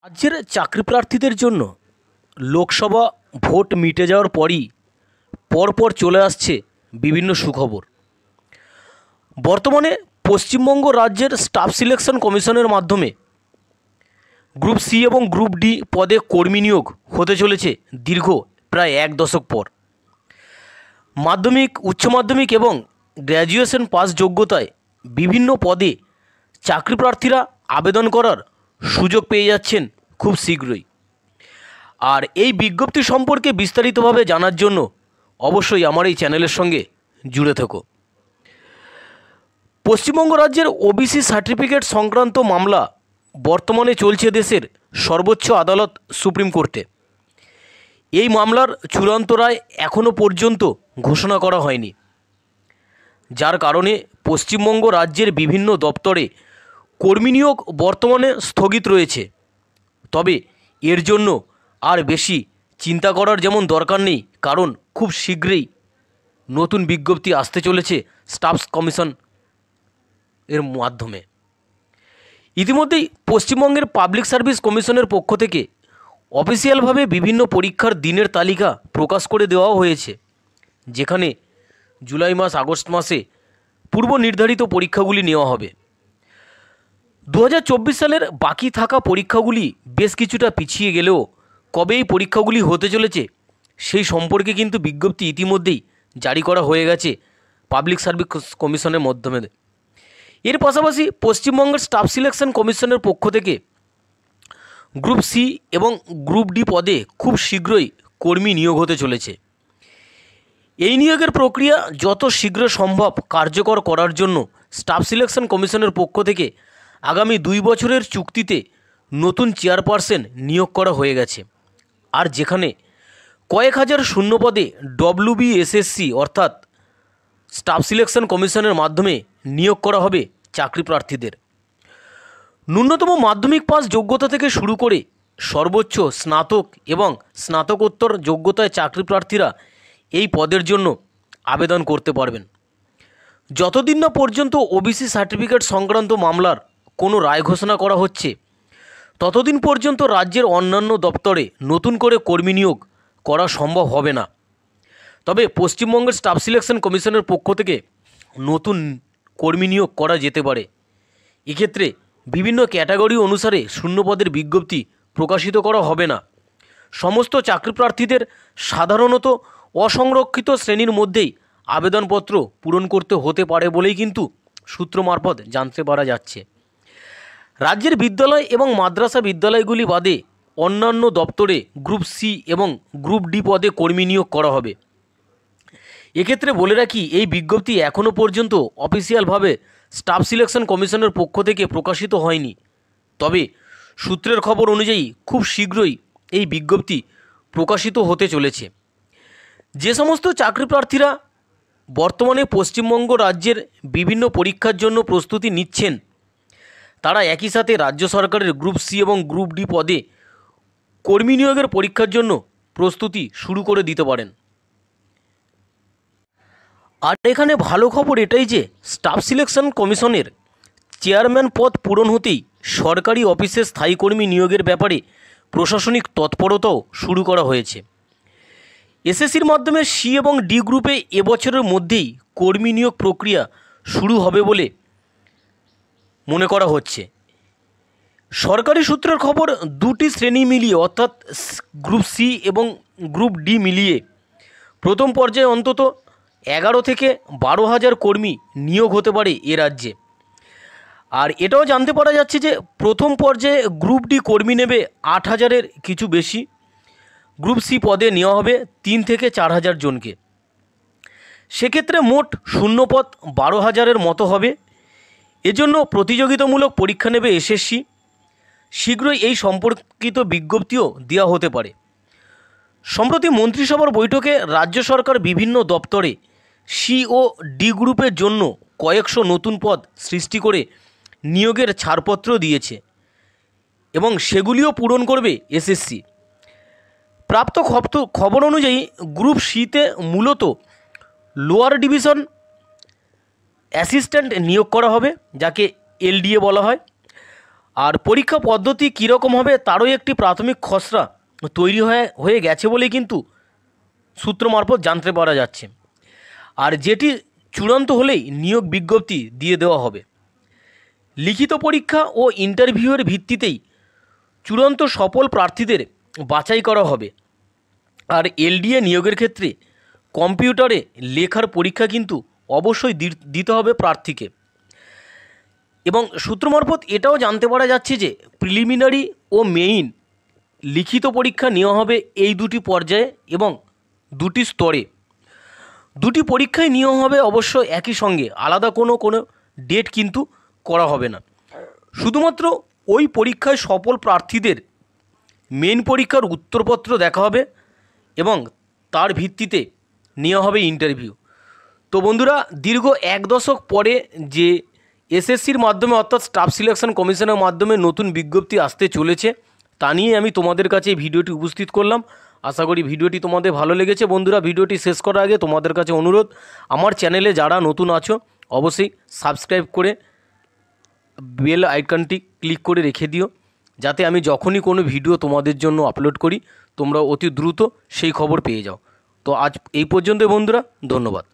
রাজ্যের চাকরি প্রার্থীদের জন্য লোকসভা ভোট মিটে যাওয়ার পরই পরপর চলে আসছে বিভিন্ন সুখবর। বর্তমানে পশ্চিমবঙ্গ রাজ্যের স্টাফ সিলেকশন কমিশনের মাধ্যমে গ্রুপ সি এবং গ্রুপ ডি পদে কর্মী নিয়োগ হতে চলেছে দীর্ঘ প্রায় এক দশক পর। মাধ্যমিক, উচ্চ মাধ্যমিক এবং গ্র্যাজুয়েশন পাস যোগ্যতায় বিভিন্ন পদে চাকরি প্রার্থীরা আবেদন করার সুযোগ পেয়ে যাচ্ছেন খুব শীঘ্রই। আর এই বিজ্ঞপ্তি সম্পর্কে বিস্তারিতভাবে জানার জন্য অবশ্যই আমার এই চ্যানেলের সঙ্গে জুড়ে থেকো। পশ্চিমবঙ্গ রাজ্যের ওবিসি সার্টিফিকেট সংক্রান্ত মামলা বর্তমানে চলছে দেশের সর্বোচ্চ আদালত সুপ্রিম কোর্টে। এই মামলার চূড়ান্ত রায় এখনও পর্যন্ত ঘোষণা করা হয়নি, যার কারণে পশ্চিমবঙ্গ রাজ্যের বিভিন্ন দপ্তরে কর্মী নিয়োগ বর্তমানে স্থগিত রয়েছে। তবে এর জন্য আর বেশি চিন্তা করার যেমন দরকার নেই, কারণ খুব শীঘ্রই নতুন বিজ্ঞপ্তি আসতে চলেছে স্টাফ কমিশন এর মাধ্যমে। ইতিমধ্যেই পশ্চিমবঙ্গের পাবলিক সার্ভিস কমিশনের পক্ষ থেকে অফিসিয়ালভাবে বিভিন্ন পরীক্ষার দিনের তালিকা প্রকাশ করে দেওয়াও হয়েছে, যেখানে জুলাই মাস, আগস্ট মাসে পূর্ব নির্ধারিত পরীক্ষাগুলি নেওয়া হবে। 2024 সালের বাকি থাকা পরীক্ষাগুলি বেশ কিছুটা পিছিয়ে গেলেও কবে এই পরীক্ষাগুলি হতে চলেছে সেই সম্পর্কে কিন্তু বিজ্ঞপ্তি ইতিমধ্যেই জারি করা হয়ে গেছে পাবলিক সার্ভিস কমিশনের মাধ্যমে। এর পাশাপাশি পশ্চিমবঙ্গের স্টাফ সিলেকশন কমিশনের পক্ষ থেকে গ্রুপ সি এবং গ্রুপ ডি পদে খুব শীঘ্রই কর্মী নিয়োগ হতে চলেছে। এই নিয়োগের প্রক্রিয়া যত শীঘ্র সম্ভব কার্যকর করার জন্য স্টাফ সিলেকশন কমিশনের পক্ষ থেকে আগামী 2 বছরের চুক্তিতে নতুন চেয়ারপারসন নিয়োগ করা হয়ে গেছে। আর যেখানে কয়েক হাজার শূন্য পদে ডব্লিউবিএসএসসি অর্থাৎ স্টাফ সিলেকশন কমিশনের মাধ্যমে নিয়োগ করা হবে চাকরি প্রার্থীদের। ন্যূনতম মাধ্যমিক পাস যোগ্যতা থেকে শুরু করে সর্বোচ্চ স্নাতক এবং স্নাতকোত্তর যোগ্যতায় চাকরি প্রার্থীরা এই পদের জন্য আবেদন করতে পারবেন। যতদিন না পর্যন্ত ওবিসি সার্টিফিকেট সংক্রান্ত মামলার কোনো রায় ঘোষণা করা হচ্ছে, ততদিন পর্যন্ত রাজ্যের অন্যান্য দপ্তরে নতুন করে কর্মী নিয়োগ করা সম্ভব হবে না। তবে পশ্চিমবঙ্গের স্টাফ সিলেকশন কমিশনের পক্ষ থেকে নতুন কর্মী নিয়োগ করা যেতে পারে। এক্ষেত্রে বিভিন্ন ক্যাটাগরি অনুসারে শূন্যপদের বিজ্ঞপ্তি প্রকাশিত করা হবে না। সমস্ত চাকরি প্রার্থীদের সাধারণত অসংরক্ষিত শ্রেণীর মধ্যেই আবেদনপত্র পূরণ করতে হতে পারে বলেই কিন্তু সূত্র মারফত জানতে পারা যাচ্ছে। রাজ্যের বিদ্যালয় এবং মাদ্রাসা বিদ্যালয়গুলি বাদে অন্যান্য দপ্তরে গ্রুপ সি এবং গ্রুপ ডি পদে কর্মী নিয়োগ করা হবে। এক্ষেত্রে বলে রাখি, এই বিজ্ঞপ্তি এখনও পর্যন্ত অফিসিয়ালভাবে স্টাফ সিলেকশন কমিশনের পক্ষ থেকে প্রকাশিত হয়নি। তবে সূত্রের খবর অনুযায়ী খুব শীঘ্রই এই বিজ্ঞপ্তি প্রকাশিত হতে চলেছে। যে সমস্ত চাকরি প্রার্থীরা বর্তমানে পশ্চিমবঙ্গ রাজ্যের বিভিন্ন পরীক্ষার জন্য প্রস্তুতি নিচ্ছেন, তারা একই সাথে রাজ্য সরকারের গ্রুপ সি এবং গ্রুপ ডি পদে কর্মী নিয়োগের পরীক্ষার জন্য প্রস্তুতি শুরু করে দিতে পারেন। আর এখানে ভালো খবর এটাই যে স্টাফ সিলেকশন কমিশনের চেয়ারম্যান পদ পূরণ হতেই সরকারি অফিসে স্থায়ী কর্মী নিয়োগের ব্যাপারে প্রশাসনিক তৎপরতাও শুরু করা হয়েছে। এসএসসির মাধ্যমে সি এবং ডি গ্রুপে এবছরের মধ্যেই কর্মী নিয়োগ প্রক্রিয়া শুরু হবে বলে মনে করা হচ্ছে। সরকারি সূত্রের খবর, দুটি শ্রেণী মিলিয়ে অর্থাৎ গ্রুপ সি এবং গ্রুপ ডি মিলিয়ে প্রথম পর্যায়ে অন্তত 11 থেকে 12,000 কর্মী নিয়োগ হতে পারে এ রাজ্যে। আর এটাও জানতে পারা যাচ্ছে যে প্রথম পর্যায়ে গ্রুপ ডি কর্মী নেবে 8,000-এর কিছু বেশি। গ্রুপ সি পদে নেওয়া হবে 3 থেকে 4,000 জনকে। সেক্ষেত্রে মোট শূন্যপদ 12,000-এর মতো হবে। এজন্য প্রতিযোগিতামূলক পরীক্ষা নেবে এসএসসি। শীঘ্রই এই সম্পর্কিত বিজ্ঞপ্তিও দেওয়া হতে পারে। সম্প্রতি মন্ত্রিসভার বৈঠকে রাজ্য সরকার বিভিন্ন দপ্তরে সি ও ডি গ্রুপের জন্য কয়েকশো নতুন পদ সৃষ্টি করে নিয়োগের ছাড়পত্র দিয়েছে এবং সেগুলিও পূরণ করবে এসএসসি। প্রাপ্ত খবর অনুযায়ী গ্রুপ সিতে মূলত লোয়ার ডিভিশন অ্যাসিস্ট্যান্ট নিয়োগ করা হবে, যাকে এলডিএ বলা হয়। আর পরীক্ষা পদ্ধতি কীরকম হবে তারও একটি প্রাথমিক খসড়া তৈরি হয়ে গেছে বলেই কিন্তু সূত্র মারফত জানতে পারা যাচ্ছে। আর যেটি চূড়ান্ত হলেই নিয়োগ বিজ্ঞপ্তি দিয়ে দেওয়া হবে। লিখিত পরীক্ষা ও ইন্টারভিউয়ের ভিত্তিতেই চূড়ান্ত সফল প্রার্থীদের বাছাই করা হবে। আর এলডিএ নিয়োগের ক্ষেত্রে কম্পিউটারে লেখার পরীক্ষা কিন্তু অবশ্যই দিতে হবে প্রার্থীকে। এবং সূত্র মারফত এটাও জানতে পারা যাচ্ছে যে প্রিলিমিনারি ও মেইন লিখিত পরীক্ষা নেওয়া হবে এই দুটি পর্যায়ে এবং দুটি স্তরে। দুটি পরীক্ষায় নেওয়া হবে অবশ্য একই সঙ্গে, আলাদা কোনো ডেট কিন্তু করা হবে না। শুধুমাত্র ওই পরীক্ষায় সফল প্রার্থীদের মেন পরীক্ষার উত্তরপত্র দেখা হবে এবং তার ভিত্তিতে নেওয়া হবে ইন্টারভিউ। তো বন্ধুরা, দীর্ঘ 1 দশক পরে যে এসএসসির মাধ্যমে অর্থাৎ স্টাফ সিলেকশন কমিশনের মাধ্যমে নতুন বিজ্ঞপ্তি আসতে চলেছে, তা নিয়ে আমি তোমাদের কাছে এই ভিডিওটি উপস্থিত করলাম। আশা করি ভিডিওটি তোমাদের ভালো লেগেছে। বন্ধুরা, ভিডিওটি শেষ করার আগে তোমাদের কাছে অনুরোধ, আমার চ্যানেলে যারা নতুন আছো অবশ্যই সাবস্ক্রাইব করে বেল আইকনটি ক্লিক করে রেখে দিও, যাতে আমি যখনই কোনো ভিডিও তোমাদের জন্য আপলোড করি তোমরা অতি দ্রুত সেই খবর পেয়ে যাও। তো আজ এই পর্যন্ত বন্ধুরা, ধন্যবাদ।